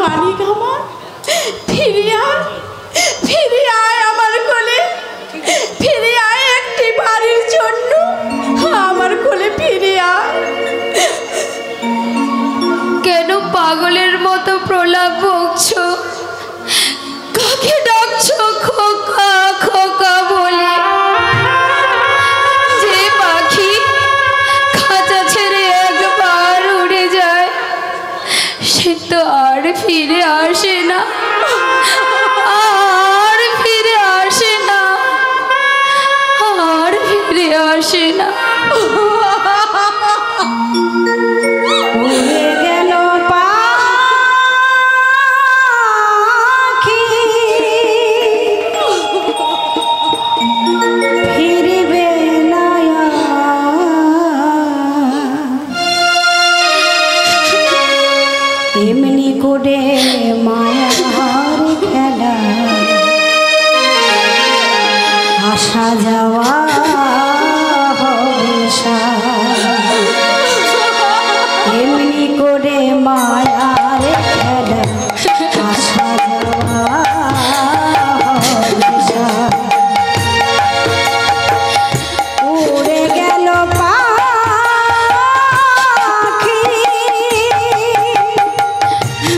মানিক আমার, ফিরে আয়, ফিরে আয় আমার কোলে, ফিরে আয় একটি বাড়ির জন্য আমার কোলে ফিরে আয়। কেন পাগলের মতো প্রলাপ বকছো? কাকে ডাকছো খোকা খোকা বলে? যে পাখি খাঁচা ছেড়ে একবার উড়ে যায় সে তো আর ফিরে আসে না, আর ফিরে আসে না, আর ফিরে আসে না। উড়ে গেল পাখি, ফিরবে না এমনি করে মায়ার খেলা, আসা যাওয়া হবে এমনি করে মায়ার খেলা, আসা যাওয়া হবে উড়ে গেল পাখি,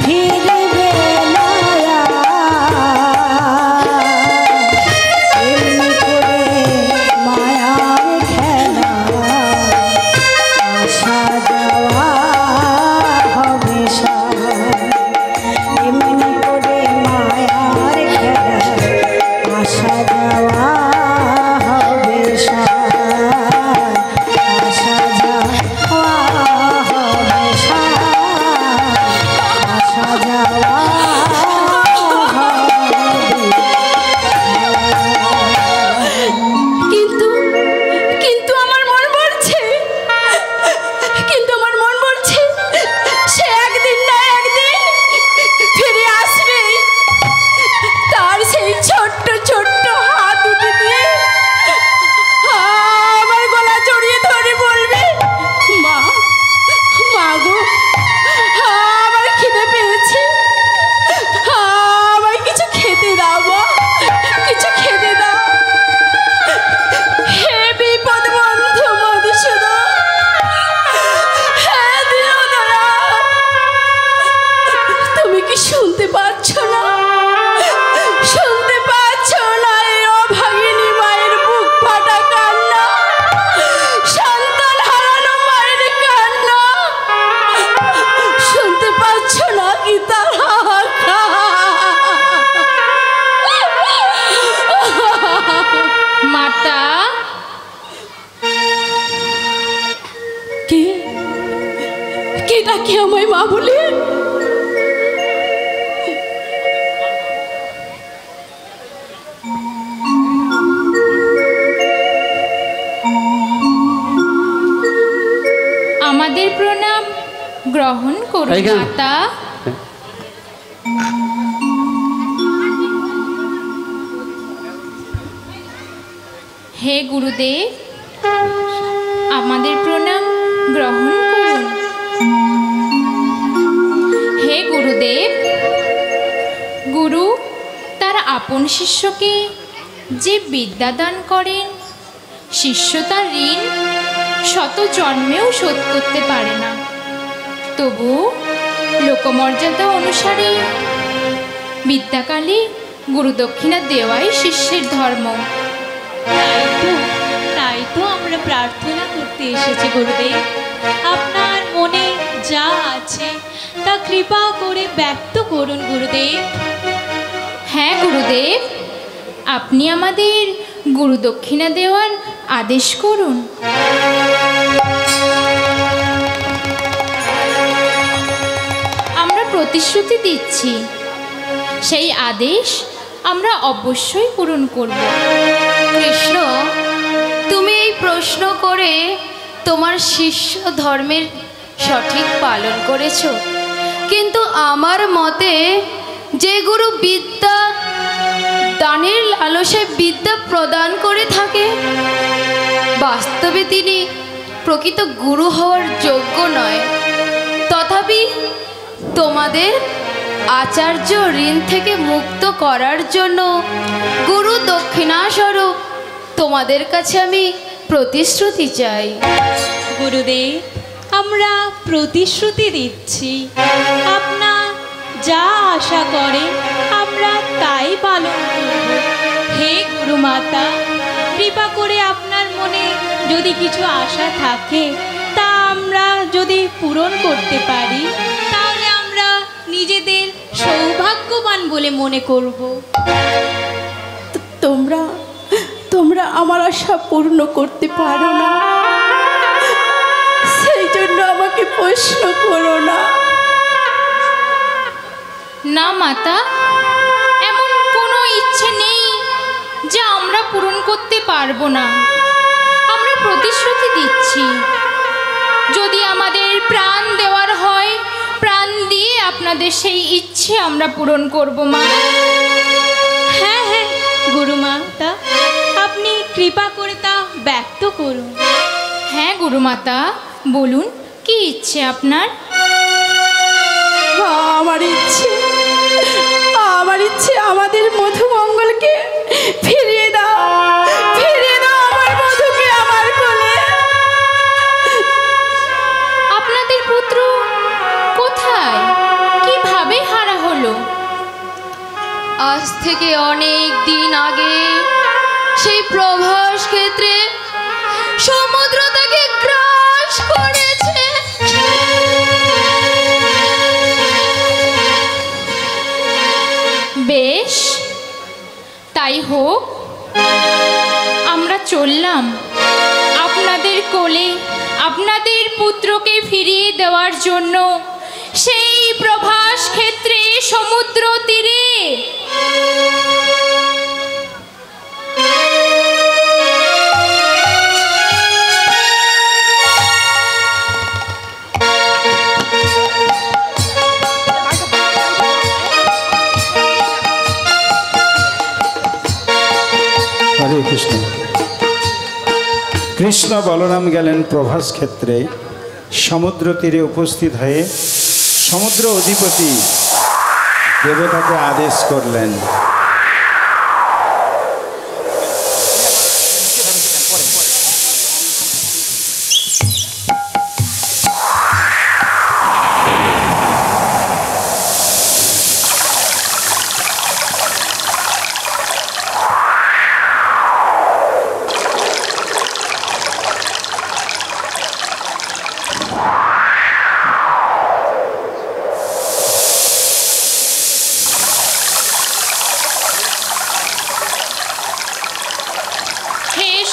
ফিরবে না এমনি করে মায়ার খেলা, আসা যাওয়া হবে এমনি করে মায়ার খেলা, আসা যাওয়া হবে আসা যাওয়া হবে আসা যাওয়া কিন্তু কিন্তু আমার মন বলছে, কিন্তু আমার মন বলছে সে একদিন না একদিন ফিরে আসবে, তার সেই ছোট্ট ছোট্ট হাত দুটি দিয়ে আমার গলা জড়িয়ে ধরে বলবে, মা, মা গো, আমার খিদে পেয়েছে, আমায় কিছু খেতে দাও মা, কিছু খেতে দাও। হে বিপদ বন্ধু মধুসূদন, হে দিনদয়াল, তুমি কি শুনতে পাচ্ছ না? শুনতে পাচ্ছ না এই অভাগিনী মায়ের বুক ফাটা কান্না, সন্তান হারানো মায়ের কান্না? শুনতে পাচ্ছ না কি তার হাহাকার? মাতা, কে কে ডাকে আমায় মা বলে? আমাদের প্রণাম গ্রহণ করুন মাতা। হে গুরুদেব, আমাদের প্রণাম গ্রহণ করুন। হে গুরুদেব, গুরু তার আপন শিষ্যকে যে বিদ্যা দান করেন, শিষ্য তার ঋণ শত জন্মেও শোধ করতে পারে না। তবু লোকমর্যাদা অনুসারে বিদ্যাকালে গুরুদক্ষিণা দেওয়াই শিষ্যের ধর্ম। তাই তো আমরা প্রার্থনা করতে এসেছি গুরুদেব, আপনার মনে যা আছে তা কৃপা করে ব্যক্ত করুন গুরুদেব। হ্যাঁ গুরুদেব, আপনি আমাদের গুরুদক্ষিণা দেওয়ার আদেশ করুন। আমরা প্রতিশ্রুতি দিচ্ছি, সেই আদেশ আমরা অবশ্যই পূরণ করব। কৃষ্ণ, তুমি এই প্রশ্ন করে তোমার শিষ্য ধর্মের সঠিক পালন করেছ, কিন্তু আমার মতে যে গুরু বিদ্যা দানের লালসায় বিদ্যা প্রদান করে থাকে, বাস্তবে তিনি প্রকৃত গুরু হওয়ার যোগ্য নয়। তথাপি তোমাদের আচার্য ঋণ থেকে মুক্ত করার জন্য গুরু দক্ষিণা স্বরূপ তোমাদের কাছে আমি প্রতিশ্রুতি চাই। গুরুদেব, আমরা প্রতিশ্রুতি দিচ্ছি, আপনার যা আশা করে আমরা তাই পালন করব। হে গুরুমাতা, কৃপা করে আপনার মনে যদি কিছু আশা থাকে তা আমরা যদি পূরণ করতে পারি তাহলে আমরা নিজেদের সৌভাগ্যবান বলে মনে করব। তোমরা তোমরা আমার আশা পূর্ণ করতে পারো না, সেই জন্য আমাকে প্রশ্ন করো না। না মাতা, এমন কোনো ইচ্ছে নেই যা আমরা পূরণ করতে পারবো না। আমরা প্রতিশ্রুতি দিচ্ছি, যদি আমাদের প্রাণ দেওয়ার হয় প্রাণ দিয়ে আপনাদের সেই ইচ্ছে আমরা পূরণ করব মা। হ্যাঁ হ্যাঁ গুরুমাতা, আপনি কৃপা করে তা ব্যক্ত করুন। হ্যাঁ গুরুমাতা, বলুন কি ইচ্ছে আপনার? আমার ইচ্ছে আমাদের মধুমঙ্গলকে ফিরিয়ে দাও, ফিরিয়ে দাও আমার মধুকে আমার কোলে। আপনাদের পুত্র কোথায়, কিভাবে হারা হলো? আজ থেকে অনেক দিন আগে সেই প্রভাস ক্ষেত্রে সমুদ্র তাকে গ্রাস করেছে। বেশ, তাই হোক, আমরা চললাম আপনাদের কোলে আপনাদের পুত্রকে ফিরিয়ে দেওয়ার জন্য সেই প্রভাস ক্ষেত্রে সমুদ্র তীরে। হরে কৃষ্ণ। কৃষ্ণ বলরাম গেলেন প্রভাস ক্ষেত্রে, সমুদ্র তীরে উপস্থিত হয়ে সমুদ্র অধিপতি দেবতাকে আদেশ করলেন,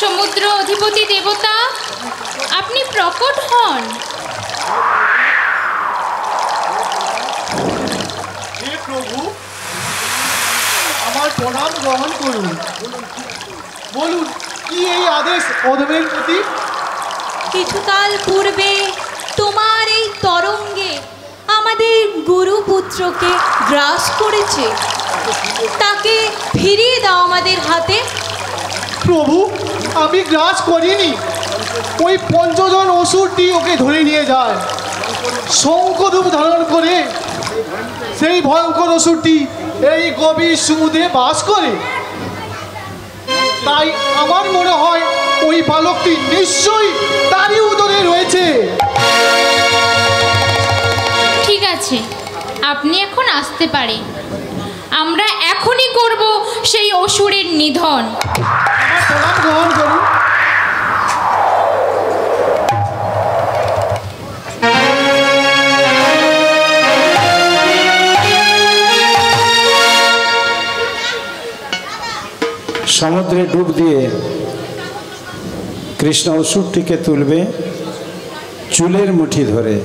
সমুদ্র অধিপতি দেবতা, আপনি প্রকট হন। হে প্রভু, আমার প্রণাম গ্রহণ করুন। বলুন কি এই আদেশ অধমের প্রতি? কিছুকাল পূর্বে তোমার এই তরঙ্গে আমাদের গুরুপুত্রকে গ্রাস করেছে, তাকে ফিরিয়ে দাও আমাদের হাতে। প্রভু, আমি গ্রাস করিনি, ওই পঞ্চজন অসুরটি ওকে ধরে নিয়ে যায়। শঙ্খরূপ ধারণ করে সেই ভয়ঙ্কর অসুরটি এই গভীর সমুদ্রে বাস করে। তাই আমার মনে হয় ওই বালকটি নিশ্চয়ই তারই উদরে রয়েছে। ঠিক আছে, আপনি এখন আসতে পারেন। আমরা এখনই করব সেই অসুরের নিধন। আমার প্রণাম গ্রহণ করুন। সমুদ্রে ডুব দিয়ে কৃষ্ণ অসুরটিকে তুলবে চুলের মুঠি ধরে।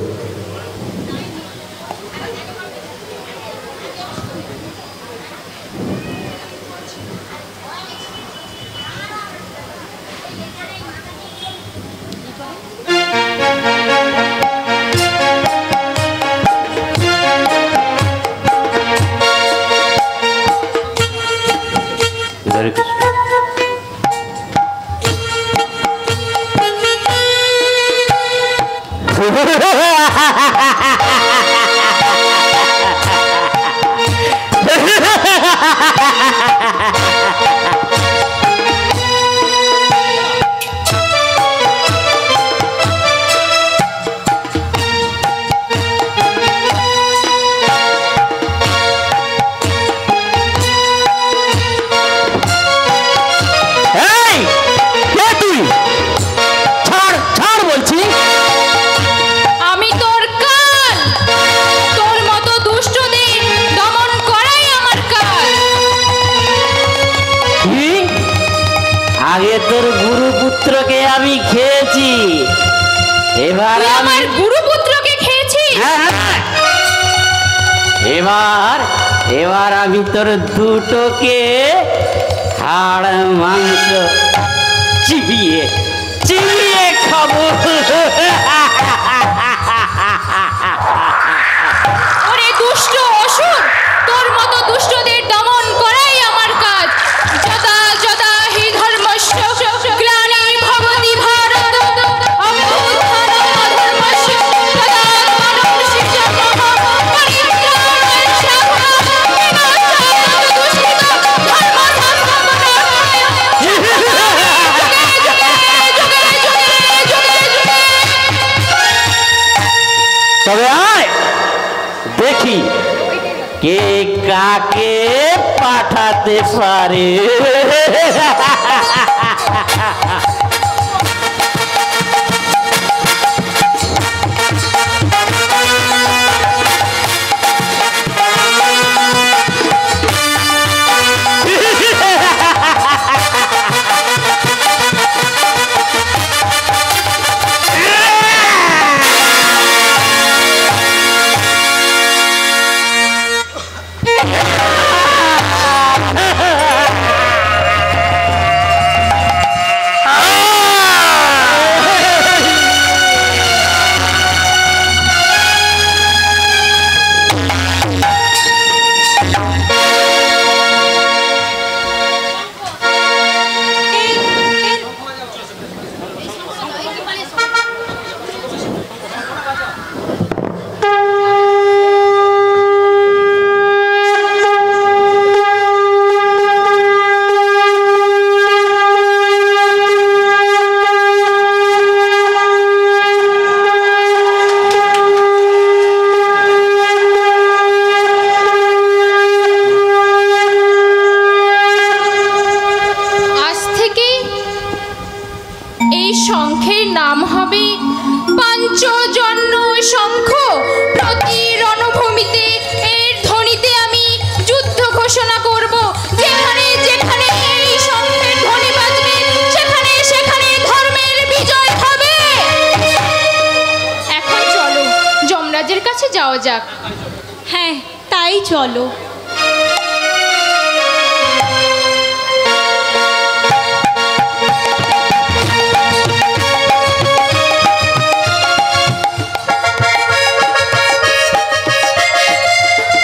তোর গুরুপুত্রকে আমি খেয়েছি, এবার তুই আমি আমার গুরুপুত্রকে খেয়েছিস? হ্যাঁ, এবার এবার আমি তোর দুটোকে হাড় মাংস চিবিয়ে চিবিয়ে খাবো। ওরে দুষ্ট অসুর, তোর মতো দুষ্টদের দমন করাই আমার কাজ। যদা যদা হি ধর্মস্য গ্লানির ভবতি ভারত অভ্যুত্থানম ধর্মস্য তদাত্মানং সৃজনঃ পরিত্রাণায় সাধনায় বিনাশায় দুষ্কৃতম তবে আয় দেখি কে কাকে পাঠাতে পারে। যাওয়া যাক। হ্যাঁ, তাই চলো।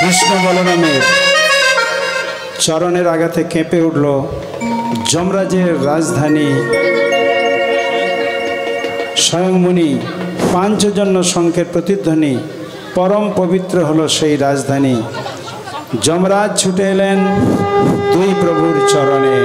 কৃষ্ণ বলরামের চরণের আঘাতে কেঁপে উঠল যমরাজের রাজধানী। স্বয়ংমণি পাঞ্চজন্য শঙ্খের প্রতিধ্বনি, পরম পবিত্র হলো সেই রাজধানী। যমরাজ ছুটে এলেন দুই প্রভুর চরণে।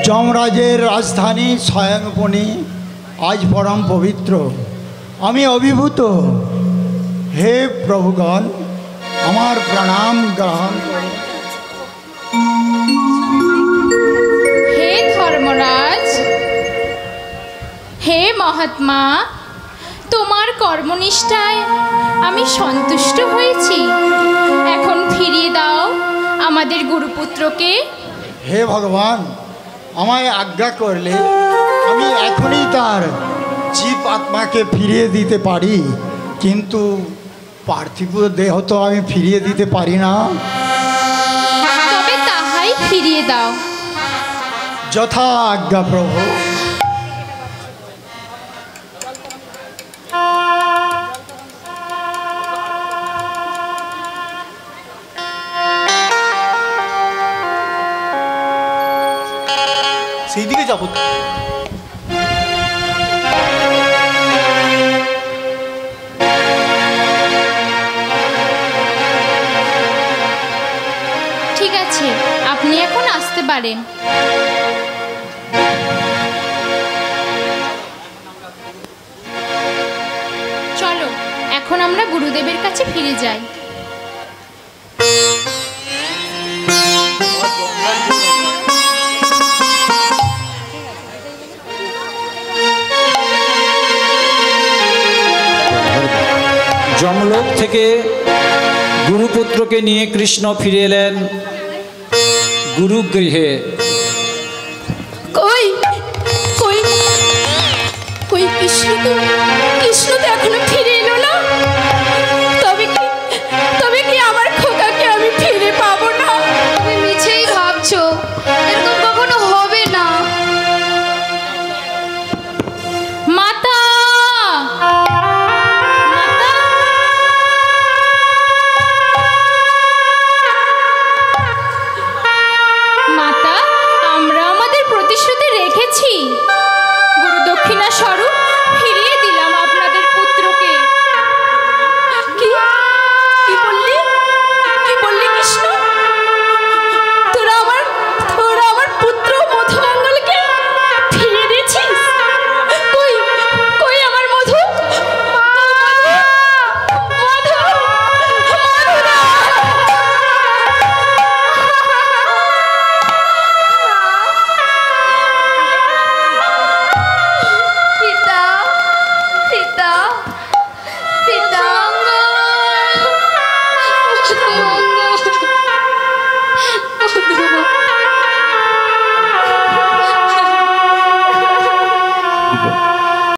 যমরাজের রাজধানী স্বয়ংমণি আজ পরম পবিত্র। আমি অভিভূত। হে প্রভুগণ, আমার প্রণাম গ্রহণ করুন। হে ধর্মরাজ, হে মহাত্মা, তোমার কর্মনিষ্ঠায় আমি সন্তুষ্ট হয়েছি। এখন ফিরিয়ে দাও আমাদের গুরুপুত্রকে। হে ভগবান, আমায় আজ্ঞা করলে আমি এখনই তার জীব আত্মাকে ফিরিয়ে দিতে পারি, কিন্তু পার্থিব দেহ তো আমি ফিরিয়ে দিতে পারি না। তবে তাহাই ফিরিয়ে দাও। যথা আজ্ঞা প্রভু। সেই দিকে যাবো। ঠিক আছে, আপনি এখন আসতে পারেন। আমরা গুরুদেবের কাছে ফিরে যাই। যমলোক থেকে গুরুপুত্রকে নিয়ে কৃষ্ণ ফিরে এলেন গুরুগৃহে। কই কই কই কৃষ্ণ তো এখনো